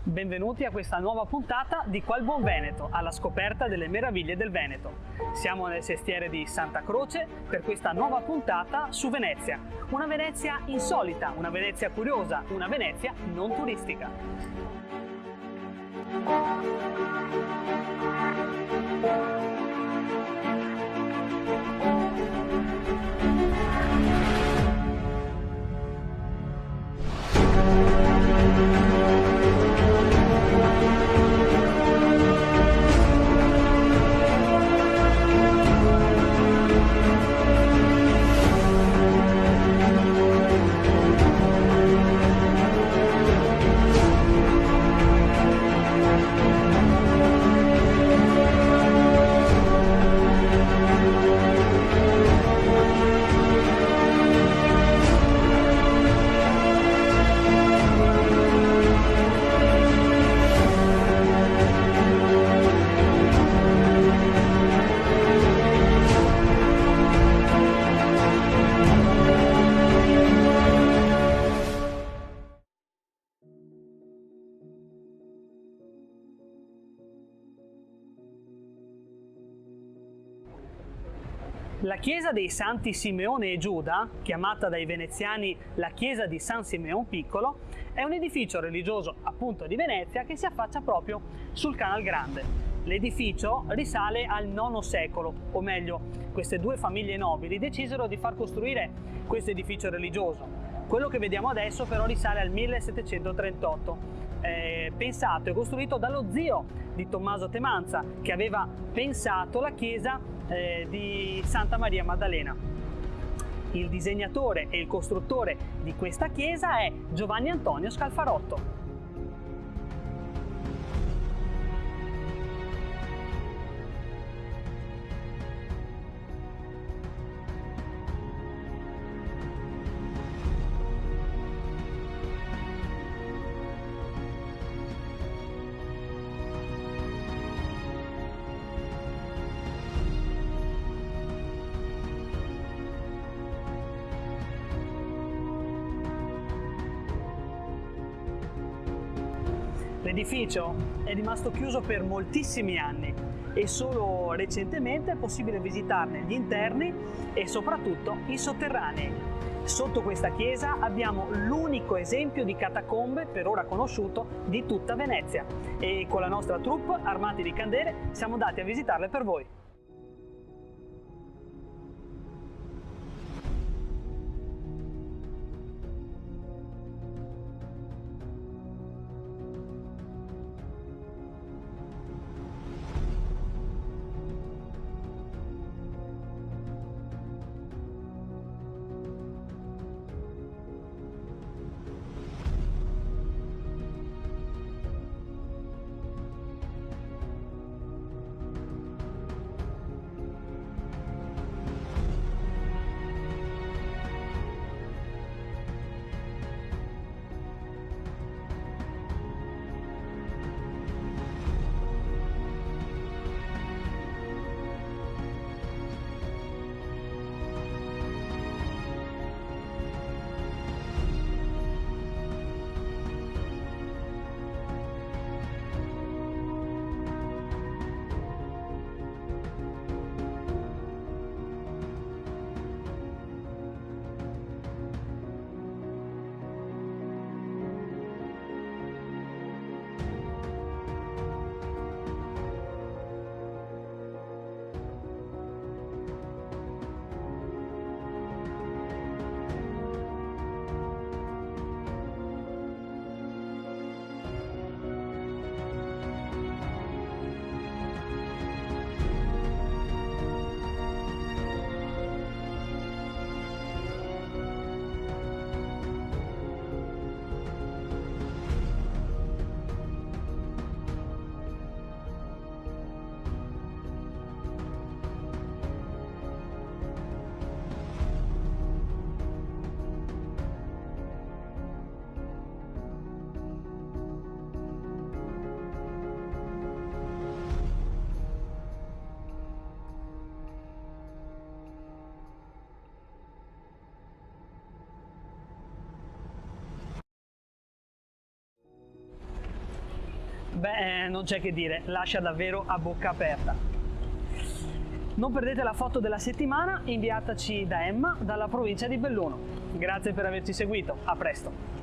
Benvenuti a questa nuova puntata di Qua il Buon Veneto, alla scoperta delle meraviglie del Veneto. Siamo nel sestiere di Santa Croce per questa nuova puntata su Venezia. Una Venezia insolita, una Venezia curiosa, una Venezia non turistica. La chiesa dei Santi Simeone e Giuda, chiamata dai veneziani la chiesa di San Simeon Piccolo, è un edificio religioso appunto di Venezia che si affaccia proprio sul Canal Grande. L'edificio risale al IX secolo, o meglio, queste due famiglie nobili decisero di far costruire questo edificio religioso. Quello che vediamo adesso però risale al 1738. Pensato e costruito dallo zio di Tommaso Temanza, che aveva pensato la chiesa di Santa Maria Maddalena. Il disegnatore e il costruttore di questa chiesa è Giovanni Antonio Scalfarotto. L'edificio è rimasto chiuso per moltissimi anni e solo recentemente è possibile visitarne gli interni e soprattutto i sotterranei. Sotto questa chiesa abbiamo l'unico esempio di catacombe per ora conosciuto di tutta Venezia e con la nostra troupe, armati di candele, siamo andati a visitarle per voi. Beh, non c'è che dire, lascia davvero a bocca aperta. Non perdete la foto della settimana inviataci da Emma dalla provincia di Belluno. Grazie per averci seguito, a presto!